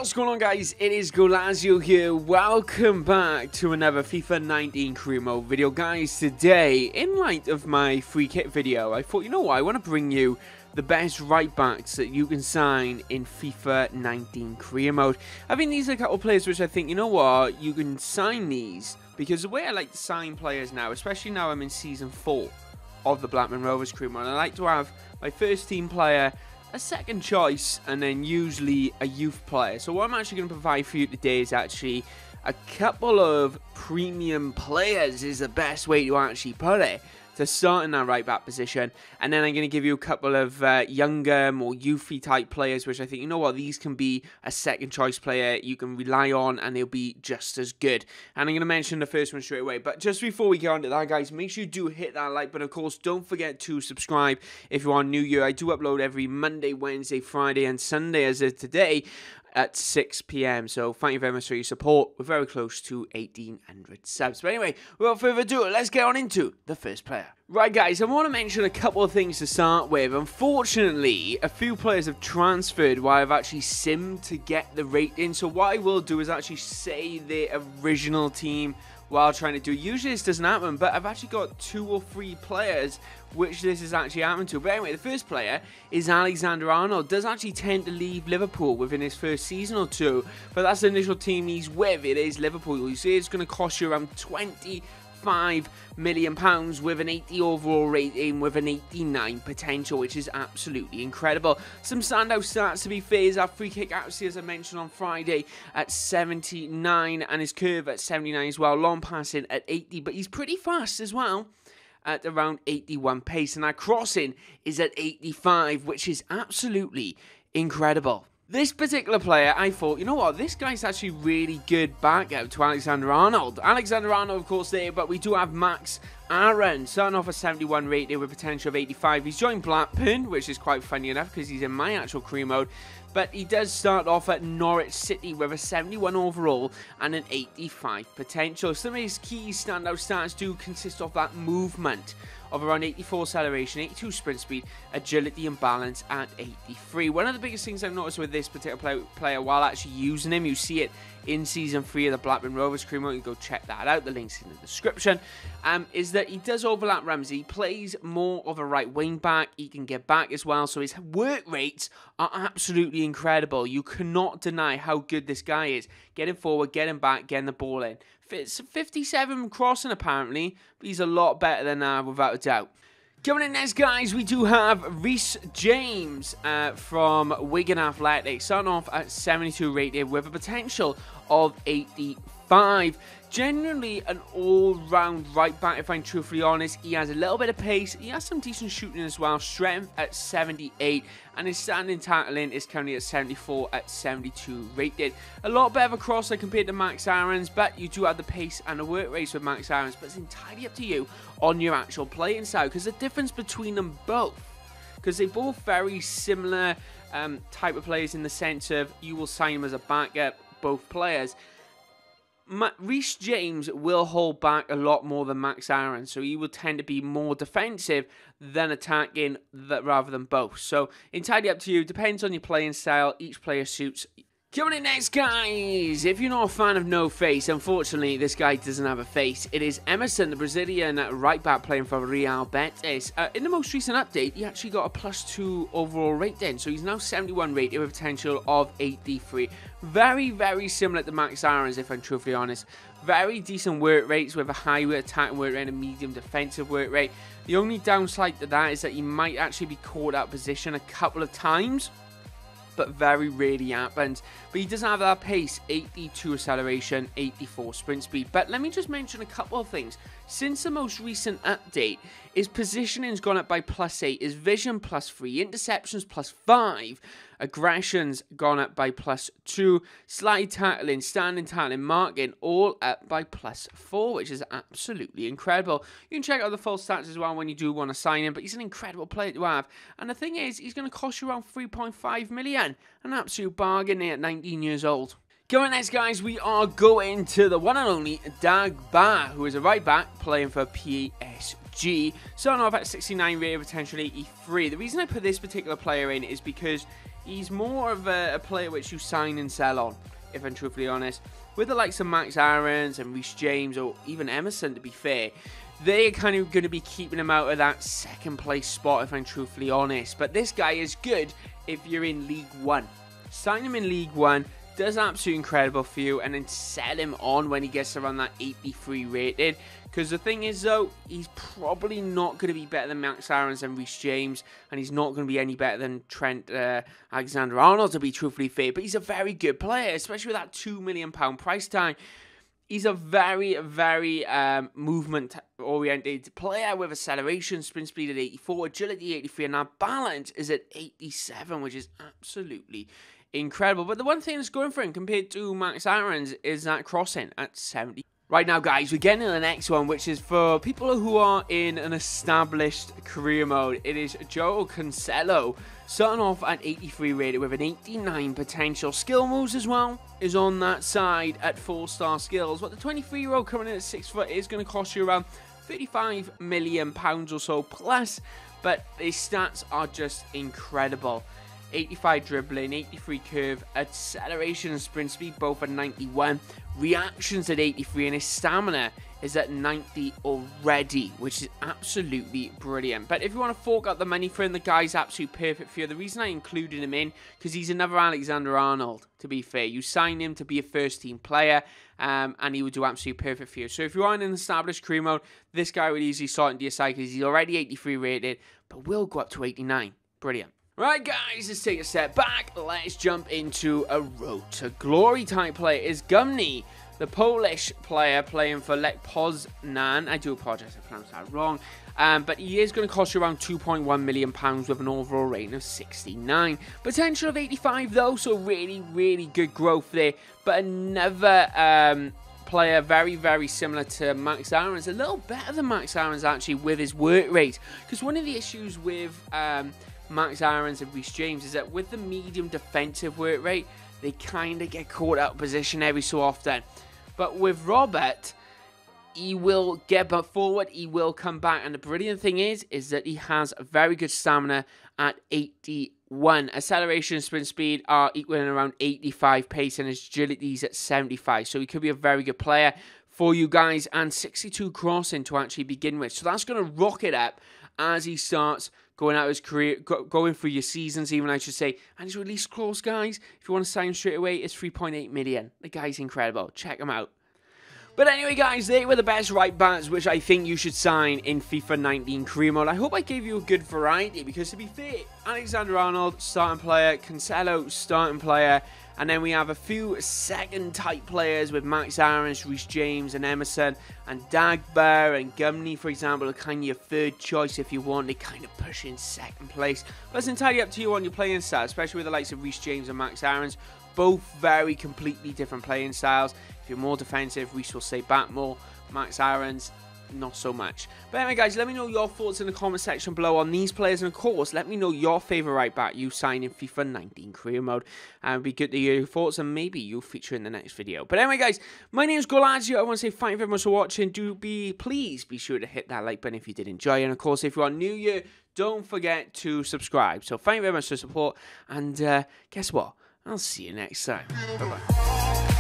What's going on, guys? It is Goalazio here. Welcome back to another FIFA 19 career mode video. Guys, today, in light of my free kit video, I thought, you know what, I want to bring you the best right backs that you can sign in FIFA 19 career mode. I think these are a couple of players which I think, you know what, you can sign these, because the way I like to sign players now, especially now I'm in season 4 of the Blackburn Rovers career mode, I like to have my first team player, a second choice, and then usually a youth player. So what I'm actually going to provide for you today is actually a couple of premium players, is the best way to actually put it, to start in that right back position. And then I'm going to give you a couple of younger, more youthy type players, which I think, you know what, these can be a second choice player you can rely on, and they'll be just as good. And I'm going to mention the first one straight away. But just before we get on to that, guys, make sure you do hit that like button. Of course, don't forget to subscribe if you are new here. I do upload every Monday, Wednesday, Friday, and Sunday as of today at 6 PM. So thank you very much for your support. We're very close to 1,800 subs. But anyway, without further ado, let's get on into the first player. Right, guys, I want to mention a couple of things to start with. Unfortunately, a few players have transferred while I've actually simmed to get the rating. So what I will do is actually say the original team while trying to do. Usually this doesn't happen, but I've actually got 2 or 3 players which this has actually happened to. But anyway, the first player is AlexanderArnold. Does actually tend to leave Liverpool within his first season or two, but that's the initial team he's with. It is Liverpool. You see, it's going to cost you around £25 million with an 80 overall rating with an 89 potential, which is absolutely incredible. Some standout stats, to be fair, is our free kick accuracy, as I mentioned on Friday, at 79, and his curve at 79 as well. Long passing at 80, but he's pretty fast as well at around 81 pace, and our crossing is at 85, which is absolutely incredible. This particular player, I thought, you know what, this guy's actually really good backup to AlexanderArnold. AlexanderArnold, of course, there, but we do have Max Aaron, starting off a 71 rating with potential of 85. He's joined Blackburn, which is quite funny enough because he's in my actual career mode. But he does start off at Norwich City with a 71 overall and an 85 potential. Some of his key standout stats do consist of that movement of around 84 acceleration, 82 sprint speed, agility and balance at 83. One of the biggest things I've noticed with this particular player while actually using him, you see it in Season 3 of the Blackburn Rovers career mode, you can go check that out, the link's in the description, is that he does overlap Ramsey. He plays more of a right wing back, he can get back as well, so his work rates are absolutely incredible. You cannot deny how good this guy is. Getting forward, getting back, getting the ball in. It's 57 crossing apparently, but he's a lot better than that without a doubt. Coming in next, guys, we do have Reece Jones from Wigan Athletic, starting off at 72 rated with a potential of 85. Generally an all-round right back, if I'm truthfully honest. He has a little bit of pace, he has some decent shooting as well, strength at 78, and his standing tackling is currently at 74 at 72 rated. A lot better of a crosser compared to Max Aaron's, but you do have the pace and the work rates with Max Aaron's, but it's entirely up to you on your actual playing style, because the difference between them both, because they're both very similar type of players in the sense of you will sign them as a backup, both players. Reece Jones will hold back a lot more than Max Aaron, so he will tend to be more defensive than attacking rather than both. So entirely up to you, depends on your playing style, each player suits. Coming in next, guys, if you're not a fan of no face, unfortunately this guy doesn't have a face. It is Emerson, the Brazilian right back playing for Real Betis. In the most recent update, he actually got a +2 overall rating, so he's now 71 rated with a potential of 83. Very, very similar to Max Aaron's, if I'm truthfully honest. Very decent work rates with a high attack work rate and a medium defensive work rate. The only downside to that is that he might actually be caught out of position a couple of times, but very rarely happens. But he doesn't have that pace, 82 acceleration, 84 sprint speed. But let me just mention a couple of things. Since the most recent update, his positioning's gone up by +8, his vision +3, interceptions +5, aggression's gone up by +2, slide tackling, standing tackling, marking, all up by +4, which is absolutely incredible. You can check out the full stats as well when you do want to sign him, but he's an incredible player to have. And the thing is, he's going to cost you around 3.5 million, an absolute bargain there at 19 years old. Going next, guys, we are going to the one and only Doucoure, who is a right back playing for PSG. G. Starting off at 69 rated, potential 83. The reason I put this particular player in is because he's more of a player which you sign and sell on, if I'm truthfully honest. With the likes of Max Aarons and Reece James, or even Emerson, to be fair, they're kind of going to be keeping him out of that second place spot, if I'm truthfully honest. But this guy is good if you're in League 1. Sign him in League 1, does absolutely incredible for you, and then sell him on when he gets around that 83 rated. Because the thing is, though, he's probably not going to be better than Max Aarons and Reece James, and he's not going to be any better than AlexanderArnold, to be truthfully fair. But he's a very good player, especially with that £2 million price tag. He's a very, very movement-oriented player with acceleration, sprint speed at 84, agility 83, and our balance is at 87, which is absolutely incredible. But the one thing that's going for him compared to Max Aarons is that crossing at 70. Right now, guys, we're getting to the next one, which is for people who are in an established career mode. It is Joao Cancelo, starting off at 83 rated with an 89 potential. Skill moves as well is on that side at 4-star skills. But the 23-year-old coming in at 6 foot is going to cost you around £35 million or so plus. But his stats are just incredible. 85 dribbling, 83 curve, acceleration and sprint speed both at 91, reactions at 83, and his stamina is at 90 already, which is absolutely brilliant. But if you want to fork out the money for him, the guy's absolutely perfect for you. The reason I included him in, because he's another Alexander-Arnold, to be fair. You sign him to be a first-team player, and he would do absolutely perfect for you. So if you are in an established career mode, this guy would easily start into your side, because he's already 83 rated, but will go up to 89. Brilliant. Right, guys, let's take a step back. Let's jump into a road to glory type player. Is Gummy, the Polish player playing for Lech Poznan. I do apologize if I pronounced that wrong. But he is going to cost you around £2.1 million with an overall rating of 69. Potential of 85, though, so really, really good growth there. But another player very, very similar to Max Aarons. A little better than Max Aarons, actually, with his work rate. Because one of the issues with Max Aarons and Reece James is that with the medium defensive work rate, they kind of get caught out of position every so often. But with Robert, he will get forward, he will come back, and the brilliant thing is that he has a very good stamina at 81. Acceleration and sprint speed are equaling around 85 pace, and his agility is at 75. So he could be a very good player for you guys, and 62 crossing to actually begin with. So that's going to rocket up as he starts going out his career, going through your seasons, even I should say. And his release clause, guys, if you want to sign him straight away, it's 3.8 million. The guy's incredible. Check him out. But anyway, guys, they were the best right backs, which I think you should sign in FIFA 19 career mode. I hope I gave you a good variety, because to be fair, AlexanderArnold, starting player, Cancelo, starting player, and then we have a few second-type players with Max Aarons, Reece James, and Emerson, and Doucoure and Gummy, for example, are kind of your third choice if you want. They kind of push in second place. But it's entirely up to you on your playing style, especially with the likes of Reece James and Max Aarons. Both very completely different playing styles. If you're more defensive, Reece will stay back more. Max Aarons, not so much. But anyway, guys, let me know your thoughts in the comment section below on these players, and of course, let me know your favourite right back you sign in FIFA 19 career mode. It'd be good to hear your thoughts, and maybe you'll feature in the next video. But anyway, guys, my name is Goalazio. I want to say thank you very much for watching. Please be sure to hit that like button if you did enjoy, and of course, if you are new here, don't forget to subscribe. So thank you very much for the support, and guess what? I'll see you next time. Bye-bye.